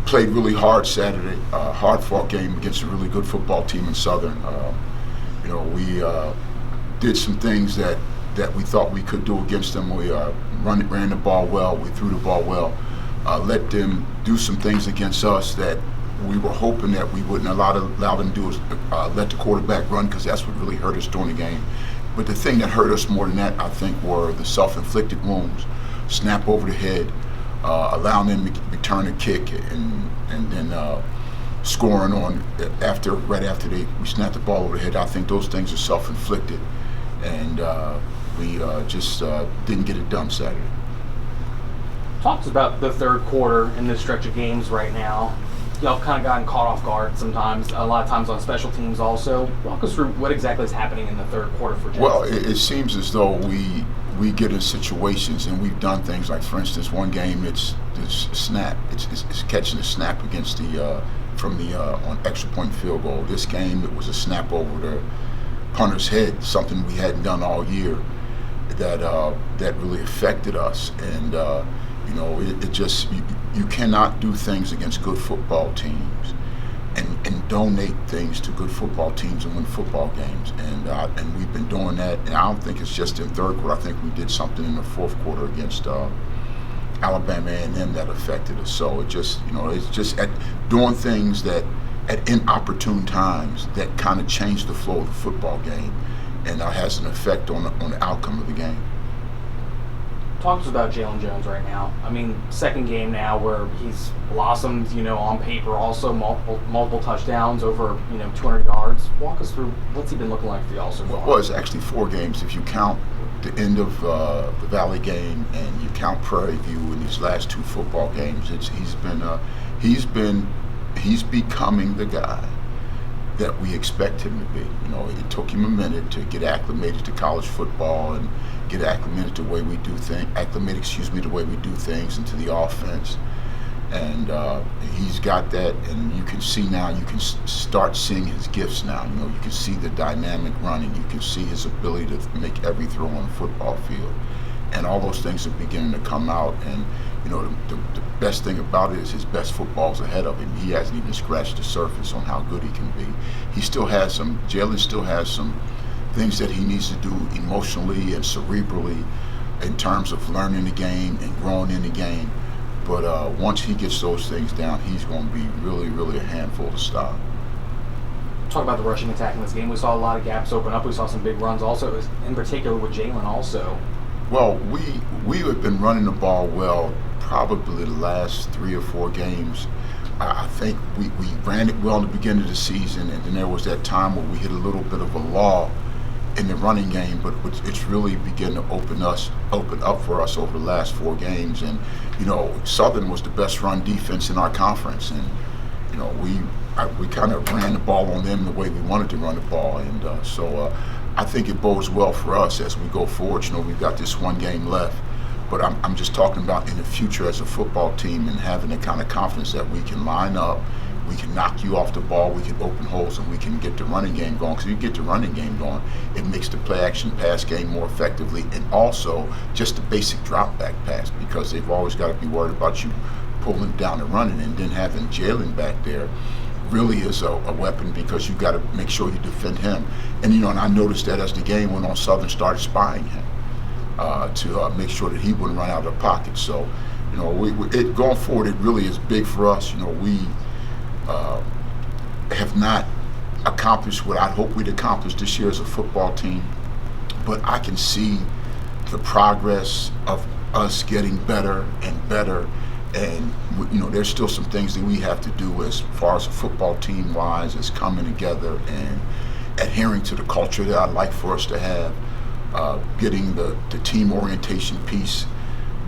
played really hard Saturday, hard-fought game against a really good football team in Southern. We did some things that we thought we could do against them. We ran the ball well, we threw the ball well, let them do some things against us that we were hoping that we wouldn't allow them to do is let the quarterback run, because that's what really hurt us during the game. But the thing that hurt us more than that, I think, were the self-inflicted wounds, snap over the head, allowing them to return a kick, and then scoring on right after we snapped the ball over the head. I think those things are self-inflicted, and we just didn't get it done Saturday. Talk to us about the third quarter in this stretch of games right now. Y'all have kind of gotten caught off guard sometimes, a lot of times on special teams also. Walk us through what exactly is happening in the third quarter for Jackson. Well, it seems as though we get in situations and we've done things like, for instance, one game it's snap, it's catching a snap against on extra point field goal. This game it was a snap over the punter's head, something we hadn't done all year that really affected us. And it just you cannot do things against good football teams and donate things to good football teams and win football games. And we've been doing that. And I don't think it's just in third quarter. I think we did something in the fourth quarter against Alabama A&M that affected us. So it's just at doing things that at inopportune times that kind of change the flow of the football game, and has an effect on the outcome of the game. Talk to us about Jalen Jones right now. I mean, second game now where he's blossomed, on paper, also multiple touchdowns, over 200 yards. Walk us through what's he been looking like for y'all so far. Well, it's actually 4 games if you count the end of the Valley game and you count Prairie View in these last 2 football games. He's becoming the guy that we expect him to be. It took him a minute to get acclimated to college football and get acclimated to the way we do things, into the offense. And he's got that, and you can see now, you can start seeing his gifts now. You can see the dynamic running, you can see his ability to make every throw on the football field. And all those things are beginning to come out. And the best thing about it is his best football's ahead of him. He hasn't even scratched the surface on how good he can be. Jalen still has some things that he needs to do emotionally and cerebrally in terms of learning the game and growing in the game. But once he gets those things down, he's going to be really, really a handful to stop. Talk about the rushing attack in this game. We saw a lot of gaps open up. We saw some big runs also, in particular with Jalen also. Well, we have been running the ball well probably the last 3 or 4 games. I think we ran it well in the beginning of the season, and then there was that time where we hit a little bit of a lull in the running game, but it's really beginning to open up for us over the last 4 games. And Southern was the best run defense in our conference, and we kind of ran the ball on them the way we wanted to run the ball, and so I think it bodes well for us as we go forward. We've got this 1 game left, but I'm just talking about in the future as a football team and having the kind of confidence that we can line up, we can knock you off the ball, we can open holes, and we can get the running game going. Because if you get the running game going, it makes the play-action pass game more effectively, and also just the basic drop-back pass, because they've always got to be worried about you pulling down and running, and then having Jalen back there really is a weapon, because you got to make sure you defend him. And and I noticed that as the game went on, Southern started spying him to make sure that he wouldn't run out of the pocket. So, going forward, it really is big for us. We have not accomplished what I'd hope we'd accomplish this year as a football team, but I can see the progress of us getting better and better. And there's still some things that we have to do as far as a football team wise, as coming together and adhering to the culture that I'd like for us to have, getting the team orientation piece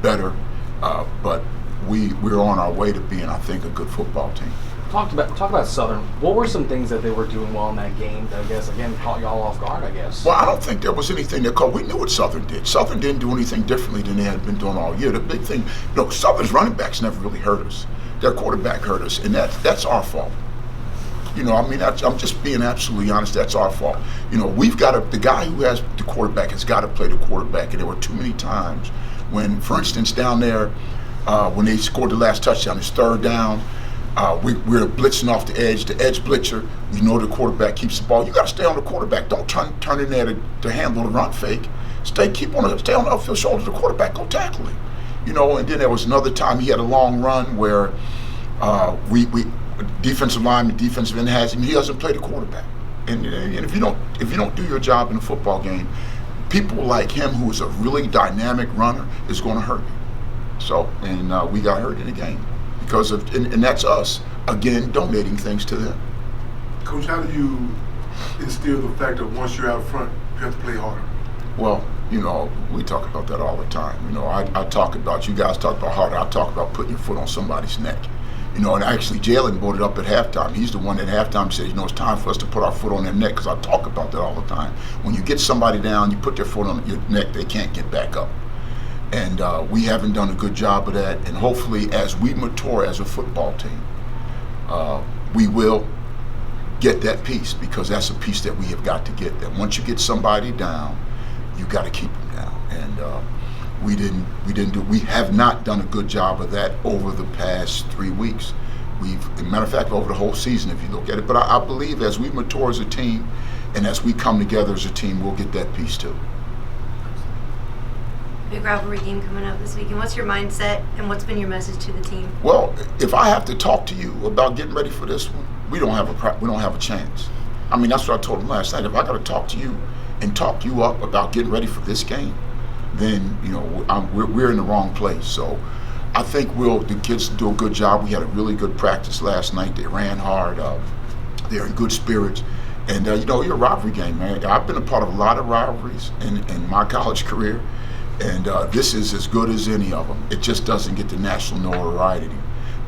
better. But we're on our way to being, I think, a good football team. Talk about Southern. What were some things that they were doing well in that game that, I guess, again, caught y'all off guard, I guess? Well, I don't think there was anything that caught. We knew what Southern did. Southern didn't do anything differently than they had been doing all year. The big thing, Southern's running backs never really hurt us. Their quarterback hurt us, and that's our fault. I'm just being absolutely honest. That's our fault. We've got the guy who has the quarterback has got to play the quarterback, and there were too many times when, for instance, down there, when they scored the last touchdown, it's 3rd down. We're blitzing off the edge blitzer. We know the quarterback keeps the ball. You got to stay on the quarterback. Don't turn in there to handle the run fake. Stay on the upfield shoulder of the quarterback. Go tackle him. And then there was another time he had a long run where we defensive lineman, defensive end has him. He doesn't play the quarterback. And if you don't do your job in a football game, people like him, who is a really dynamic runner, is going to hurt you. So, and we got hurt in the game because of, and that's us again donating things to them. Coach, how do you instill the fact that once you're out front, you have to play harder? Well, we talk about that all the time. I talk about, you guys talk about harder. I talk about putting your foot on somebody's neck. And actually Jalen brought it up at halftime. He's the one at halftime said, it's time for us to put our foot on their neck, because I talk about that all the time. When you get somebody down, you put their foot on your neck, they can't get back up. And we haven't done a good job of that. And hopefully, as we mature as a football team, we will get that piece, because that's a piece that we have got to get. That once you get somebody down, you got to keep them down. And we have not done a good job of that over the past 3 weeks. As a matter of fact, over the whole season, if you look at it. But I believe as we mature as a team, and as we come together as a team, we'll get that piece too. Big rivalry game coming up this weekend. What's your mindset, and what's been your message to the team? Well, if I have to talk to you about getting ready for this one, we don't have a chance. I mean, that's what I told them last night. If I got to talk to you and talk you up about getting ready for this game, then we're in the wrong place. So I think the kids do a good job. We had a really good practice last night. They ran hard. They're in good spirits. And you're a rivalry game, man. I've been a part of a lot of rivalries in my college career, and this is as good as any of them. It just doesn't get the national notoriety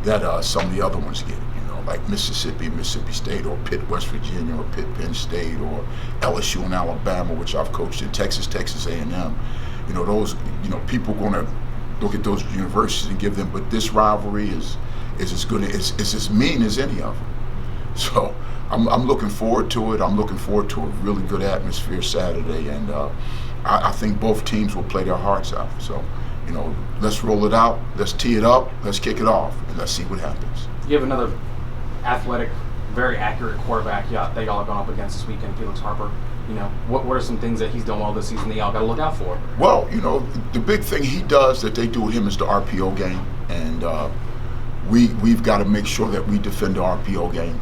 that some of the other ones get. Like Mississippi, Mississippi State, or Pitt, West Virginia, or Pitt, Penn State, or LSU and Alabama, which I've coached in, Texas A&M. Those, people going to look at those universities and give them, but this rivalry is as good, it's as mean as any of them. So I'm looking forward to it. I'm looking forward to a really good atmosphere Saturday, and I think both teams will play their hearts out. So, let's roll it out, let's tee it up, let's kick it off, and let's see what happens. You have another athletic, very accurate quarterback that y'all are going up against this weekend, Felix Harper. What are some things that he's done well this season that y'all got to look out for? Well, the big thing he does that they do with him is the RPO game, and we've got to make sure that we defend the RPO game.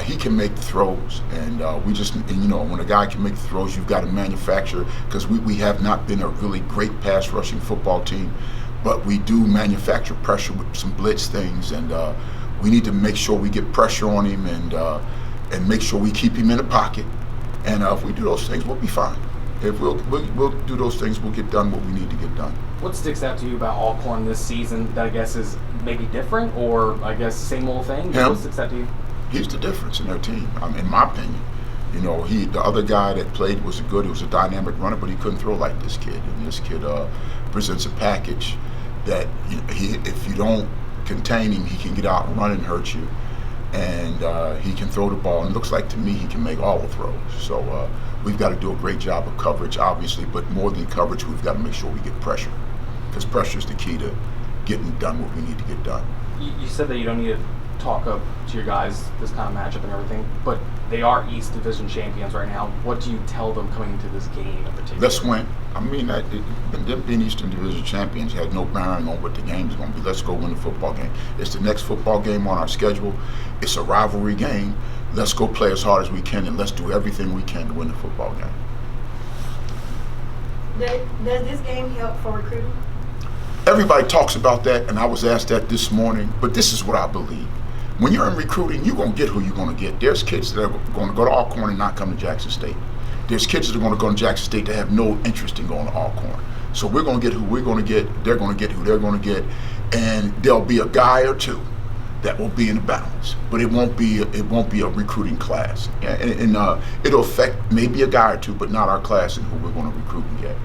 He can make the throws, and when a guy can make the throws, you've got to manufacture, because we have not been a really great pass rushing football team, but we do manufacture pressure with some blitz things, and we need to make sure we get pressure on him and make sure we keep him in the pocket. And if we do those things, we'll be fine. If we'll do those things, we'll get done what we need to get done. What sticks out to you about Alcorn this season that I guess is maybe different, or I guess same old thing? What sticks out to you? He's the difference in their team, in my opinion. The other guy that played was good. He was a dynamic runner, but he couldn't throw like this kid. And this kid presents a package that if you don't contain him, he can get out and run and hurt you. And he can throw the ball, and it looks like to me he can make all the throws. So we've got to do a great job of coverage, obviously, but more than coverage, we've got to make sure we get pressure, because pressure is the key to getting done what we need to get done. You said that you don't need to talk up to your guys this kind of matchup and everything, but they are East Division champions right now. What do you tell them coming into this game in particular? Let's win. Them being Eastern Division champions had no bearing on what the game is going to be. Let's go win the football game. It's the next football game on our schedule. It's a rivalry game. Let's go play as hard as we can, and let's do everything we can to win the football game. Does this game help for recruiting? Everybody talks about that, and I was asked that this morning, but this is what I believe. When you're in recruiting, you're going to get who you're going to get. There's kids that are going to go to Alcorn and not come to Jackson State. There's kids that are going to go to Jackson State that have no interest in going to Alcorn. So we're going to get who we're going to get. They're going to get who they're going to get. And there'll be a guy or two that will be in the balance. But it won't be a recruiting class. And it'll affect maybe a guy or two, but not our class and who we're going to recruit and get.